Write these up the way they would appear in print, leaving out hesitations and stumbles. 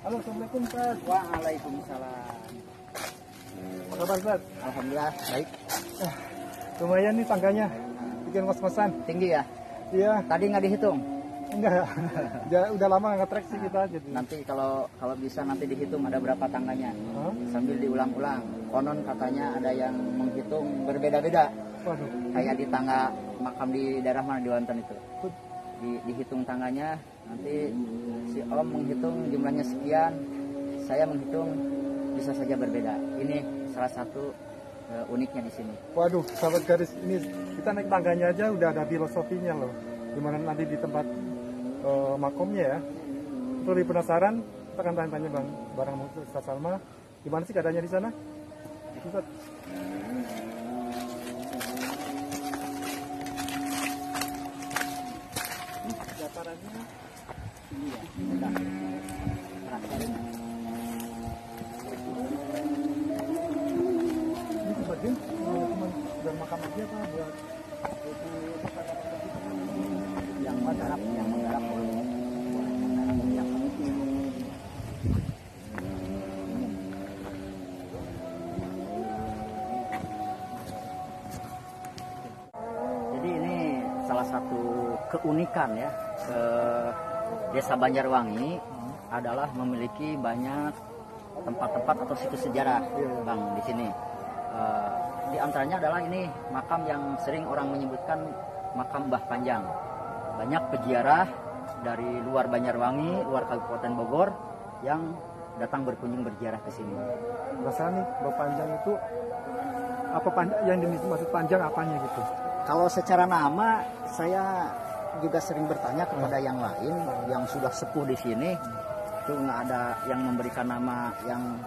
Halo, Assalamualaikum Ustaz. Waalaikumsalam. Apa kabar Ustaz? Alhamdulillah baik. Lumayan nih tangganya, bikin ngos-ngosan. Tinggi ya? Iya, Tadi nggak dihitung. enggak. Udah lama nggak nge-trek sih kita jadi. Nanti kalau bisa nanti dihitung ada berapa tangganya. Hah? Sambil diulang-ulang. Konon katanya ada yang menghitung berbeda-beda. Waduh. Kayak di tangga makam di daerah mana di Banten itu. Dihitung tangganya, nanti si Om menghitung jumlahnya sekian, saya menghitung bisa saja berbeda. Ini salah satu uniknya di sini. Waduh, sahabat garis, ini kita naik tangganya aja udah ada filosofinya loh. Gimana nanti di tempat makomnya ya. Untuk lebih penasaran, kita akan tanya-tanya bareng Ustaz Salma. Gimana sih keadaannya di sana? Ustaz. Datarannya Ini ya, mudah. Rasain. ini sebagian cuma dan makam aja apa buat Yang menggarap, yang Jadi ini salah satu keunikan ya ke Desa Banjarwangi adalah memiliki banyak tempat-tempat atau situs sejarah, Bang, di sini. Di antaranya adalah ini makam yang sering orang menyebutkan makam Mbah Panjang. Banyak peziarah dari luar Banjarwangi, luar Kabupaten Bogor yang datang berkunjung berziarah ke sini. rasanya nih Mbah Panjang itu apa yang dimaksud panjang apanya gitu? Kalau secara nama saya juga sering bertanya kepada yang lain yang sudah sepuh di sini, itu nggak ada yang memberikan nama yang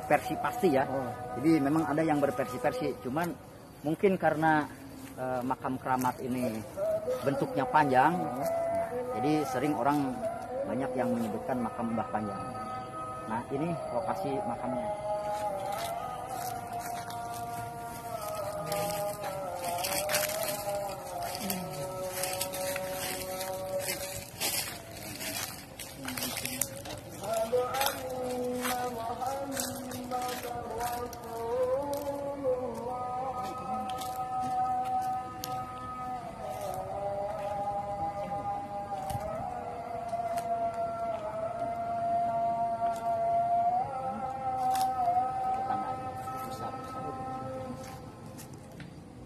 versi pasti ya. Jadi memang ada yang berversi-versi, cuman mungkin karena makam keramat ini bentuknya panjang, jadi sering orang banyak yang menyebutkan makam Mbah Panjang. Nah, ini lokasi makamnya.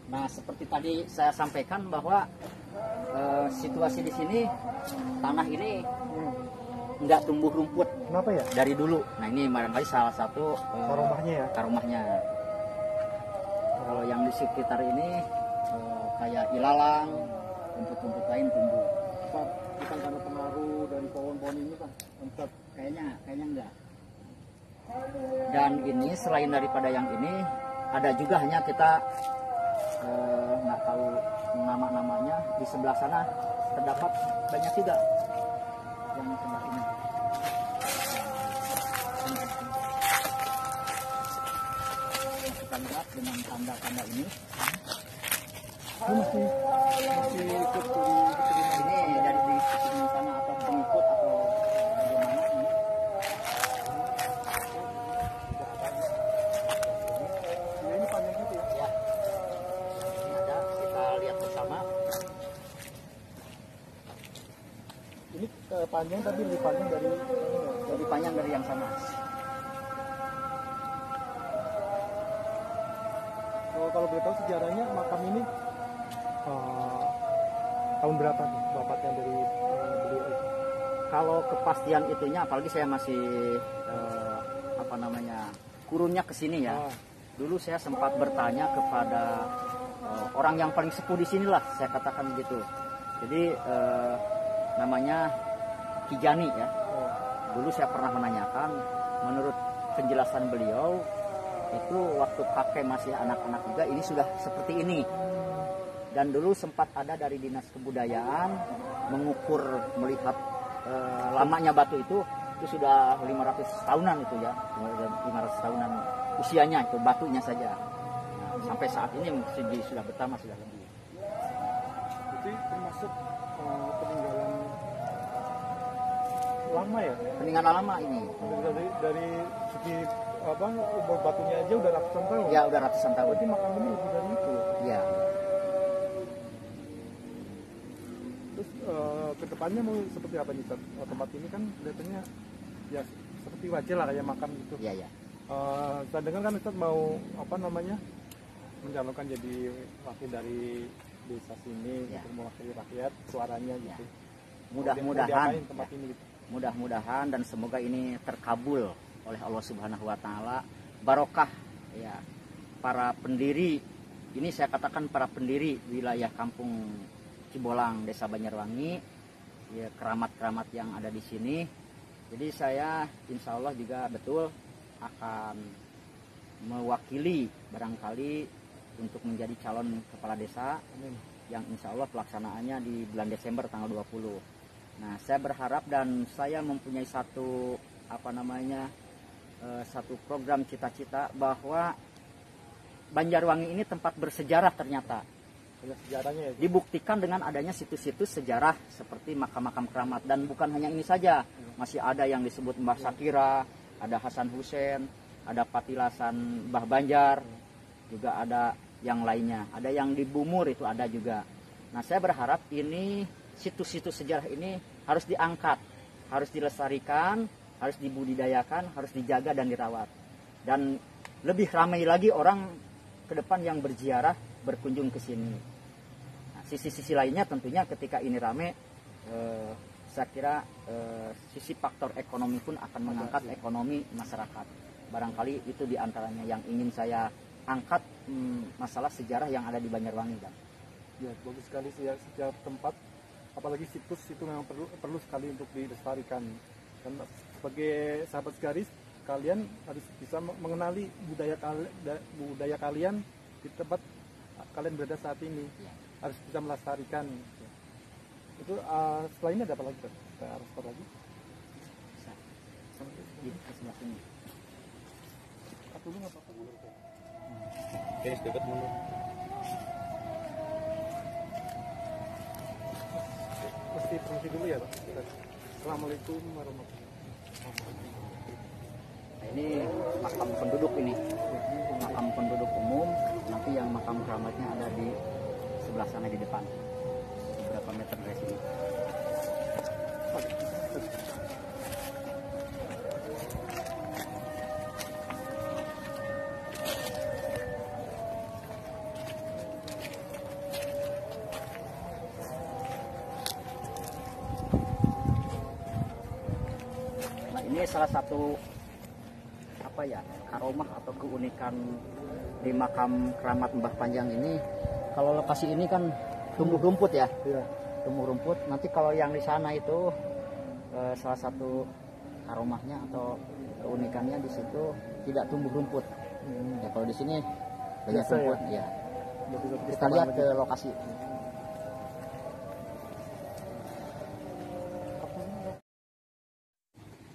Nah, seperti tadi saya sampaikan bahwa situasi di sini tanah ini nggak tumbuh rumput. Kenapa ya? Dari dulu. Nah, ini barangkali salah satu Karomahnya ya? karomahnya. Kalau yang di sekitar ini kayak ilalang, rumput-rumput lain tumbuh. Pak, bukan karena pengaruh dari pohon-pohon ini Pak? Ustaz. Kayaknya enggak. Dan ini selain daripada yang ini, ada juga hanya kita nggak tahu nama-namanya. Di sebelah sana terdapat banyak juga yang sebelah ini. Kita lihat dengan tanda-tanda ini. Ini masih ikut Ini dari di sana atau pengikut atau bagaimana ini? ini panjang gitu ya? Ya, ini ada, kita lihat bersama. Ini panjang tapi lebih panjang dari Lebih panjang dari yang sana. kalau boleh tahu sejarahnya makam ini tahun berapa nih wafatnya dari beliau itu? Kalau kepastian itunya, apalagi saya masih kurunnya ke sini ya. Dulu saya sempat bertanya kepada orang yang paling sepuh di sinilah, saya katakan gitu. Jadi namanya Kijani ya. Dulu saya pernah menanyakan, menurut penjelasan beliau itu waktu kakek masih anak-anak juga ini sudah seperti ini. Dan dulu sempat ada dari dinas kebudayaan mengukur melihat lamanya batu itu sudah 500 tahunan itu ya, 500 tahunan usianya itu batunya saja. Nah, sampai saat ini segi sudah bertambah, sudah lebih. Itu termasuk peninggalan lama ya? Peninggalan lama ini. Dari segi apa umur batunya aja udah ratusan tahun. Ya udah ratusan tahun. Berarti makam ini lebih dari itu. Iya. Terus kedepannya mau seperti apa nih, Ustaz? Tempat ini kan kelihatannya ya seperti wajar lah kayak makam gitu. Iya, iya. Saya dengar kan Ustaz mau apa namanya mencalonkan jadi wakil dari desa sini, Ya. untuk mewakili rakyat suaranya gitu. Mudah-mudahan, tempat ini gitu. mudah-mudahan dan semoga ini terkabul oleh Allah Subhanahu wa taala. Barokah ya para pendiri, ini saya katakan para pendiri wilayah Kampung Cibolang, Desa Banjarwangi, ya keramat-keramat yang ada di sini. Jadi saya insya Allah juga betul akan mewakili barangkali untuk menjadi calon kepala desa. Amin. Yang insya Allah pelaksanaannya di bulan Desember tanggal 20. Nah, saya berharap dan saya mempunyai satu satu program cita-cita bahwa Banjarwangi ini tempat bersejarah ternyata. Banyak sejarahnya ya. Dibuktikan dengan adanya situs-situs sejarah seperti makam-makam keramat, dan bukan hanya ini saja, masih ada yang disebut Mbah Sakira, ada Hasan Hussein, ada Patilasan Mbah Banjar, juga ada yang lainnya, ada yang di Bumur itu ada juga. Nah, saya berharap ini situs-situs sejarah ini harus diangkat, harus dilestarikan, harus dibudidayakan, harus dijaga dan dirawat. Dan lebih ramai lagi orang ke depan yang berziarah berkunjung ke sini. Nah, sisi-sisi lainnya tentunya ketika ini ramai, saya kira sisi faktor ekonomi pun akan mengangkat ekonomi masyarakat. Barangkali itu diantaranya yang ingin saya angkat, masalah sejarah yang ada di Banjarwangi, Bang. Ya, bagus sekali sih ya, setiap tempat, apalagi situs itu memang perlu sekali untuk dilestarikan. Dan sebagai sahabat segaris, kalian harus bisa mengenali budaya kalian di tempat kalian berada saat ini. Ya. Harus bisa melestarikan. Itu setelah ini ada apa lagi? Kita harus apa lagi? Bisa. Di sebelah sini. Apa dulu nggak apa-apa? Oke, dekat dulu. Mesti permisi dulu ya, Pak. Assalamualaikum warahmatullahi wabarakatuh. Nah, ini makam penduduk ini, makam penduduk umum. Nanti yang makam keramatnya ada di sebelah sana di depan, beberapa meter dari sini. Nah, ini salah satu karomah atau keunikan di makam keramat Mbah Panjang ini. Kalau lokasi ini kan tumbuh rumput ya, Iya. tumbuh rumput. Nanti kalau yang di sana itu salah satu karomahnya atau keunikannya di situ tidak tumbuh rumput. Ya kalau di sini banyak Biasa rumput ya. Kita lihat ke lokasi.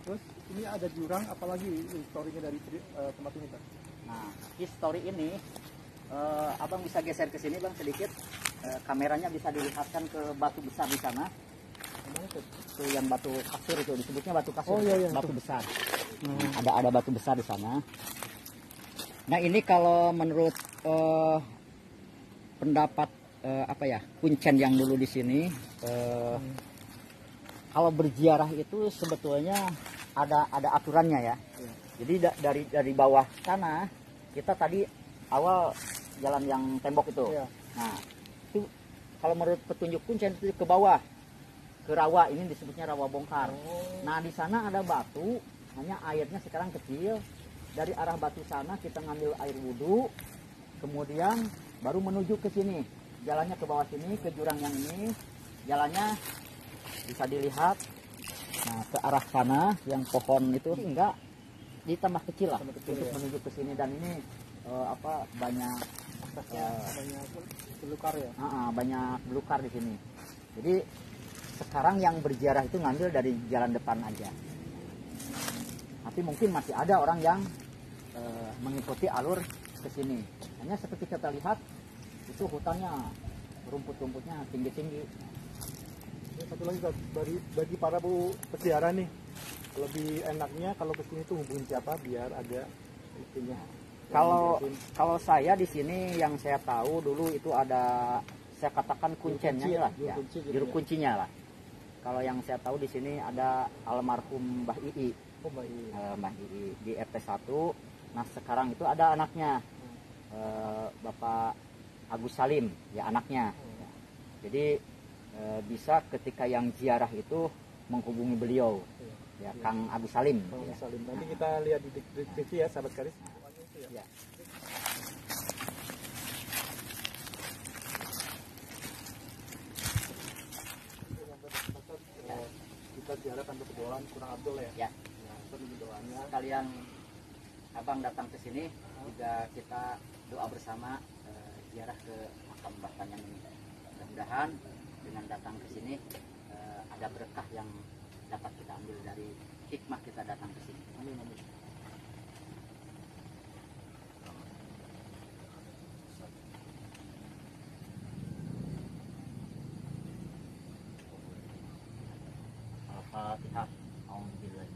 Terus ini ada jurang, apalagi historinya dari tempat ini, Pak? Nah, histori ini abang bisa geser ke sini bang sedikit. Kameranya bisa dilihatkan ke batu besar di sana. Itu yang batu kasur itu disebutnya batu kasur. Oh, iya, batu besar. Ada batu besar di sana. Nah, ini kalau menurut pendapat kuncen yang dulu di sini, kalau berziarah itu sebetulnya ada aturannya ya. Jadi dari bawah sana kita tadi awal jalan yang tembok itu. Iya. Nah, itu kalau menurut petunjuk kuncen itu ke bawah, ke rawa, ini disebutnya rawa bongkar. Nah, di sana ada batu, hanya airnya sekarang kecil. Dari arah batu sana kita ngambil air wudhu, kemudian baru menuju ke sini. Jalannya ke bawah sini, ke jurang yang ini. Jalannya bisa dilihat. Nah, ke arah sana yang pohon itu enggak ditambah kecil lah untuk menuju ke sini, dan ini banyak Banyak belukar ya. banyak belukar di sini. Jadi sekarang yang berziarah itu ngambil dari jalan depan aja. Tapi mungkin masih ada orang yang mengikuti alur ke sini. Hanya seperti kita lihat itu hutannya, rumput-rumputnya tinggi-tinggi. Satu lagi bagi para bu peziarah nih, lebih enaknya kalau kesini tuh hubungin siapa biar ada itunya. Kalau saya di sini yang saya tahu dulu itu ada, saya katakan kuncennya lah, ya, juru kuncinya lah. Kalau yang saya tahu di sini ada almarhum Mbah Ii, Mbah Ii di RT 1. Nah sekarang itu ada anaknya, Bapak Agus Salim, ya anaknya. Jadi bisa ketika yang ziarah itu menghubungi beliau, ya Kang Agus Salim. Ya. Nanti kita lihat di TV ya, sahabat Karis. Ya. Kita ziarah tanpa berdoaan kurang abdul ya. Ya. Doanya kalian abang datang ke sini juga kita doa bersama ziarah ke makam Mbah Tanyang ini. Mudah-mudahan dengan datang ke sini ada berkah yang dapat kita ambil dari hikmah kita datang ke sini. Amin, amin. Al-Fatihah. Alhamdulillah.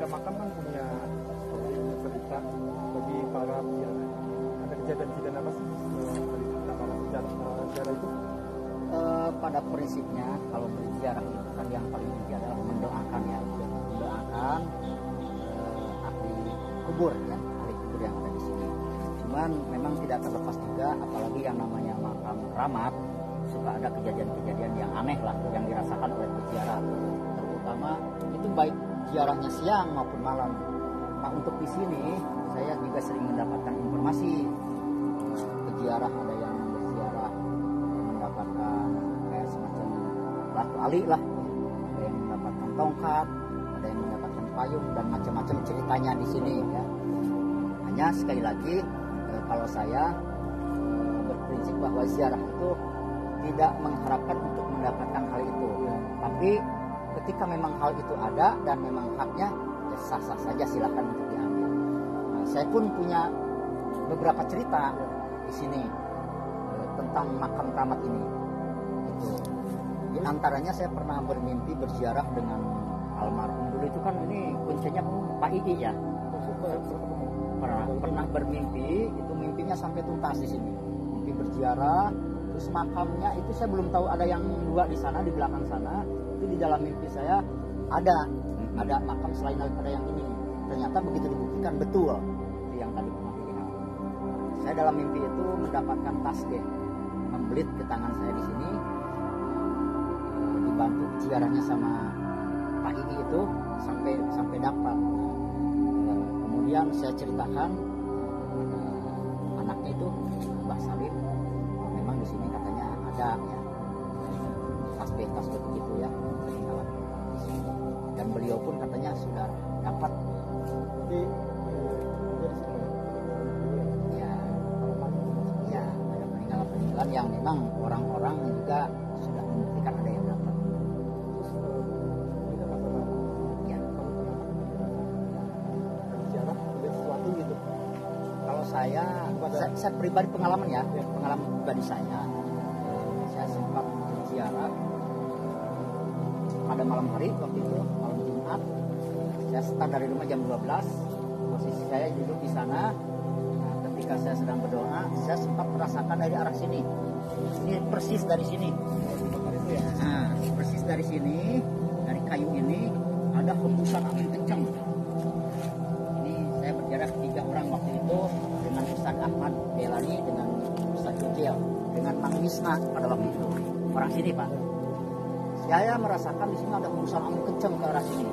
Makam kan punya cerita bagi para peziarah. Ada kejadian-kejadian apa sih cerita para peziarah itu? Pada prinsipnya kalau berziarah itu kan yang paling tinggi adalah mendoakan ya, mendoakan ahli kubur ya, ahli kubur yang ada di sini. Cuman memang tidak terlepas juga, apalagi yang namanya makam keramat, suka ada kejadian-kejadian yang aneh lah yang dirasakan oleh peziarah. Terutama itu baik ziarahnya siang maupun malam. Nah untuk di sini saya juga sering mendapatkan informasi peziarah, ada yang berziarah mendapatkan kayak semacam batu ali lah, ada yang mendapatkan tongkat, ada yang mendapatkan payung dan macam-macam ceritanya di sini ya. Hanya sekali lagi kalau saya berprinsip bahwa ziarah itu tidak mengharapkan untuk mendapatkan hal itu, tapi ketika memang hal itu ada dan memang haknya, ya sah-sah saja silahkan untuk diambil. Nah, saya pun punya beberapa cerita di sini tentang makam keramat ini. Itu. Di antaranya saya pernah bermimpi berziarah dengan almarhum dulu itu kan ini kuncinya Pak Ii ya. Pernah bermimpi, itu mimpinya sampai tuntas di sini. Mimpi berziarah, terus makamnya itu saya belum tahu ada yang dua di sana di belakang sana. Itu di dalam mimpi saya ada makam selain daripada yang ini. Ternyata begitu dibuktikan betul yang tadi pernah dilihat. Saya dalam mimpi itu mendapatkan tasbih, membelit ke tangan saya di sini, dibantu ziarahnya sama Pak Ii itu sampai dapat. Kemudian saya ceritakan anaknya itu Mbah Salim, memang di sini katanya ada ya tasbih begitu ya, dan beliau pun katanya sudah dapat. Jadi ya ada peninggalan yang memang orang-orang juga sudah membuktikan ada yang dapat. Ya. Ziarah ada sesuatu gitu. Kalau saya pribadi pengalaman ya, pengalaman pribadi saya sempat berziarah pada malam hari waktu itu, malam Jumat. Saya start dari rumah jam 12. Posisi saya duduk di sana. Nah, ketika saya sedang berdoa, saya sempat merasakan dari arah sini. Ini persis dari sini. Nah, persis dari sini, dari kayu ini ada hembusan angin kencang. Ini saya berjarak 3 orang waktu itu dengan Ustaz Ahmad Belani, dengan Ustaz Kecil, dengan Mang Wisna pada waktu itu. Orang sini Pak. Saya merasakan di sini ada hembusan angin kencang ke arah sini.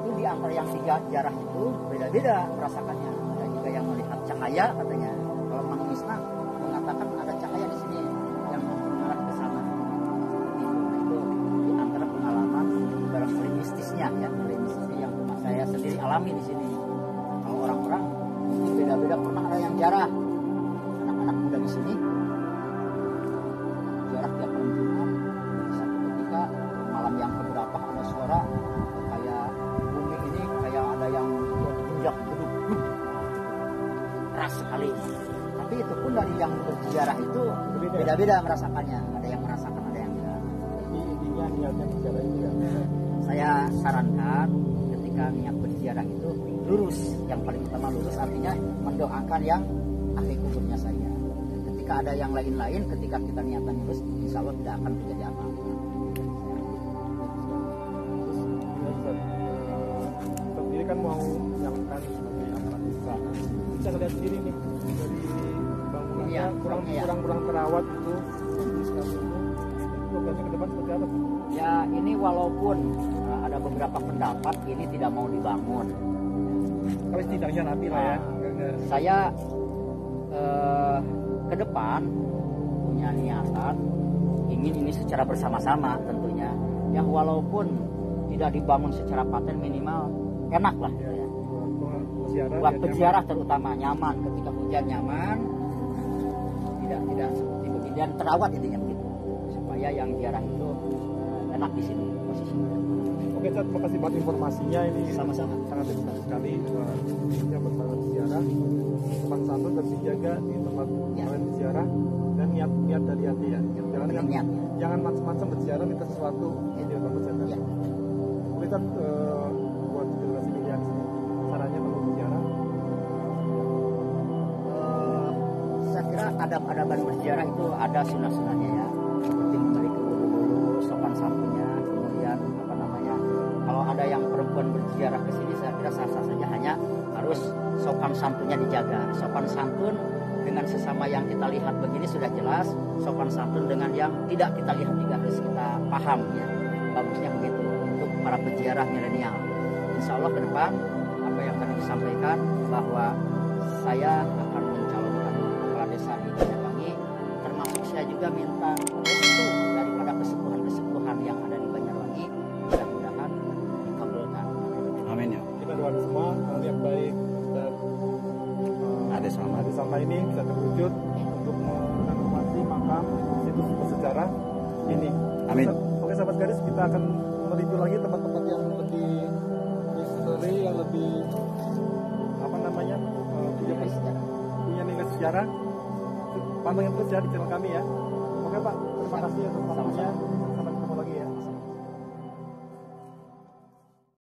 Itu di antara yang 3 jarah itu beda-beda merasakannya. Ada juga yang melihat cahaya cahaya katanya. Kalau Mang Misna mengatakan ada cahaya di sini yang mengarah ke sana. Seperti itu. Nah, itu di antara pengalaman barangkali mistisnya ya, mistisnya yang saya sendiri alami di sini. Kalau orang-orang mungkin beda-beda, pernah ada yang ziarah anak-anak muda di sini ziarah tiap malam Jumat. Satu ketika malam yang keberapa ada suara kayak bumi ini kayak ada yang injak geduk keras sekali. Tapi itu pun dari yang berziarah itu beda-beda merasakannya. Ada yang merasakan, ada yang tidak. Intinya niatnya berziarah itu ya. Saya sarankan ketika niat berziarah itu lurus. Yang paling utama lurus, artinya mendoakan yang ahli kuburnya saja. Ketika ada yang lain-lain, ketika kita niatan lurus, insya Allah tidak akan terjadi apa-apa. Ini kan mau menyalakan sebagai aparat desa. Bisa lihat sendiri nih dari bangunannya Iya, kurang terawat itu. Sekali itu programnya ke depan seperti apa? Ya ini walaupun ada beberapa pendapat ini tidak mau dibangun. Tapi setidaknya rapi lah ya. Saya ke depan punya niatan ingin ini secara bersama-sama tentunya. Ya walaupun tidak dibangun secara paten, minimal enak lah. Ya, buat peziarah terutama nyaman, ketika hujan nyaman, tidak seperti begini dan terawat intinya begitu, supaya yang ziarah itu enak di sini posisinya. Oke, Cak, terima kasih buat informasinya. Ini Sama-sama. sangat terima sekali. Khususnya bersama ziarah, teman santun dan dijaga di tempat kalian berziarah dan niat dari hati ya. Jangan macam-macam berziarah minta sesuatu. Ini bagus ya. Ya. Kita buat generasi miliar caranya kalau berziarah. Saya kira adab-adaban berziarah itu ada sunnah-sunnahnya ya, seperti memiliki wudu dulu, sopan santunnya, kemudian apa namanya, kalau ada yang perempuan berziarah ke sini, saya kira sah-sah saja, hanya harus sopan santunnya dijaga. Sopan santun dengan sesama yang kita lihat begini sudah jelas, sopan santun dengan yang tidak kita lihat juga harus kita paham ya. Bagusnya begitu untuk para peziarah milenial. Insya Allah ke depan apa yang tadi disampaikan bahwa saya akan mencalonkan kepala desa di Banjarwangi, termasuk saya juga minta restu daripada kesepuhan-kesepuhan yang ada di Banjarwangi, mudah-mudahan dikabulkan. Amin ya. Kita doakan semua niat baik dan Ade Salma ini bisa terwujud untuk merenovasi makam situs bersejarah ini. Amin. Oke sahabat garis, kita akan mereview lagi tempat-tempat yang lebih misteri, yang lebih apa namanya punya nilai sejarah. Pantengin terus ya di channel kami ya. Oke Pak, terima kasih atas waktunya.